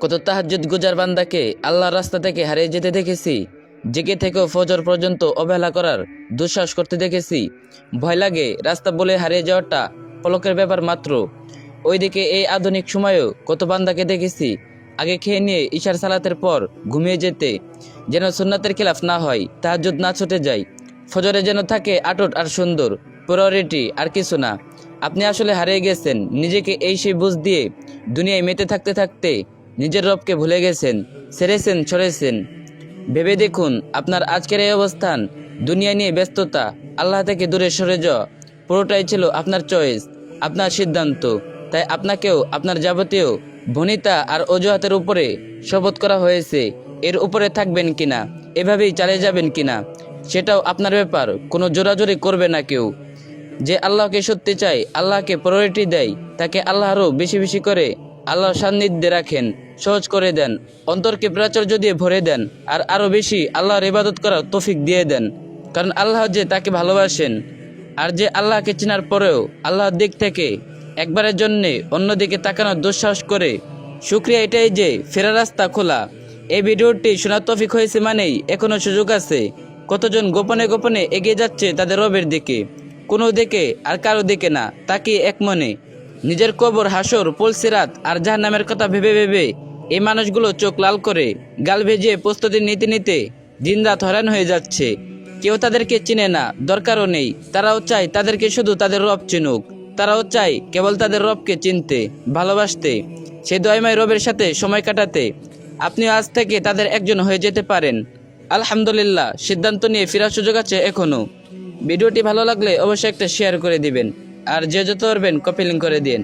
কত তাহাজ্জুদ গুজার বান্দাকে আল্লাহর রাস্তা থেকে হারিয়ে যেতে দেখেছি। জেগে থেকেও ফজর পর্যন্ত অবহেলা করার দুঃসাহস করতে দেখেছি। ভয় লাগে রাস্তা বলে হারিয়ে যাওয়াটা পলকের ব্যাপার মাত্র। ওইদিকে এই আধুনিক সময়েও কত বান্দাকে দেখেছি আগে খেয়ে নিয়ে ইশার সালাতের পর ঘুমিয়ে যেতে, যেন সুন্নাতের খিলাফ না হয়, তাহাজ্জুদ না ছুটে যায়। ফজরে যেন থাকে আটট আর সুন্দর, প্রায়োরিটি আর কিছু না। আপনি আসলে হারিয়ে গেছেন নিজেকে এই সেই বুঝ দিয়ে। দুনিয়ায় মেতে থাকতে থাকতে নিজের রবকে ভুলে গেছেন, ছেড়েছেন ছড়েছেন। ভেবে দেখুন আপনার আজকের এই অবস্থান, দুনিয়া নিয়ে ব্যস্ততা, আল্লাহ থেকে দূরে সরে যাওয়া, পুরোটাই ছিল আপনার চয়েস, আপনার সিদ্ধান্ত। তাই আপনাকেও আপনার যাবতীয় ভনিতা আর অজুহাতের উপরে শপথ করা হয়েছে। এর উপরে থাকবেন কিনা, এভাবেই চালিয়ে যাবেন কিনা, সেটাও আপনার ব্যাপার। কোনো জোরাজোরি করবে না কেউ। যে আল্লাহকে সত্যি চায়, আল্লাহকে প্রায়োরিটি দেয়, তাকে আল্লাহ আরও বেশি বেশি করে আল্লাহর সান্নিধ্যে রাখেন, সহজ করে দেন, অন্তরকে প্রাচুর্য দিয়ে ভরে দেন, আর আরও বেশি আল্লাহর ইবাদত করার তৌফিক দিয়ে দেন। কারণ আল্লাহ যে তাকে ভালোবাসেন। আর যে আল্লাহকে চেনার পরেও আল্লাহর দিক থেকে একবারের জন্যে অন্যদিকে তাকানোর দুঃসাহস করে, শুকরিয়া এটাই যে ফেরার রাস্তা খোলা। এই ভিডিওটি শোনার তৌফিক হয়েছে মানেই এখনও সুযোগ আছে। কতজন গোপনে গোপনে এগিয়ে যাচ্ছে তাদের রবের দিকে, কোনো দিকে আর কারো দিকে না, তাকে এক মনে। নিজের কবর, হাসর, পুলসিরাত আর জাহান্নামের কথা ভেবে ভেবে এই মানুষগুলো চোখ লাল করে গাল ভেজিয়ে প্রস্তুতি নিতে নিতে দিনরাত হয়রান হয়ে যাচ্ছে। কেউ তাদেরকে চিনে না, দরকারও নেই। তারাও চায় তাদেরকে শুধু তাদের রব চিনুক। তারাও চায় কেবল তাদের রবকে চিনতে, ভালোবাসতে, সেই দয়াময় রবের সাথে সময় কাটাতে। আপনিও আজ থেকে তাদের একজন হয়ে যেতে পারেন। আলহামদুলিল্লাহ, সিদ্ধান্ত নিয়ে ফেরার সুযোগ আছে এখনও। ভিডিওটি ভালো লাগলে অবশ্যই একটা শেয়ার করে দিবেন, আর যে যত পারবেন কপি লিঙ্ক করে দিন।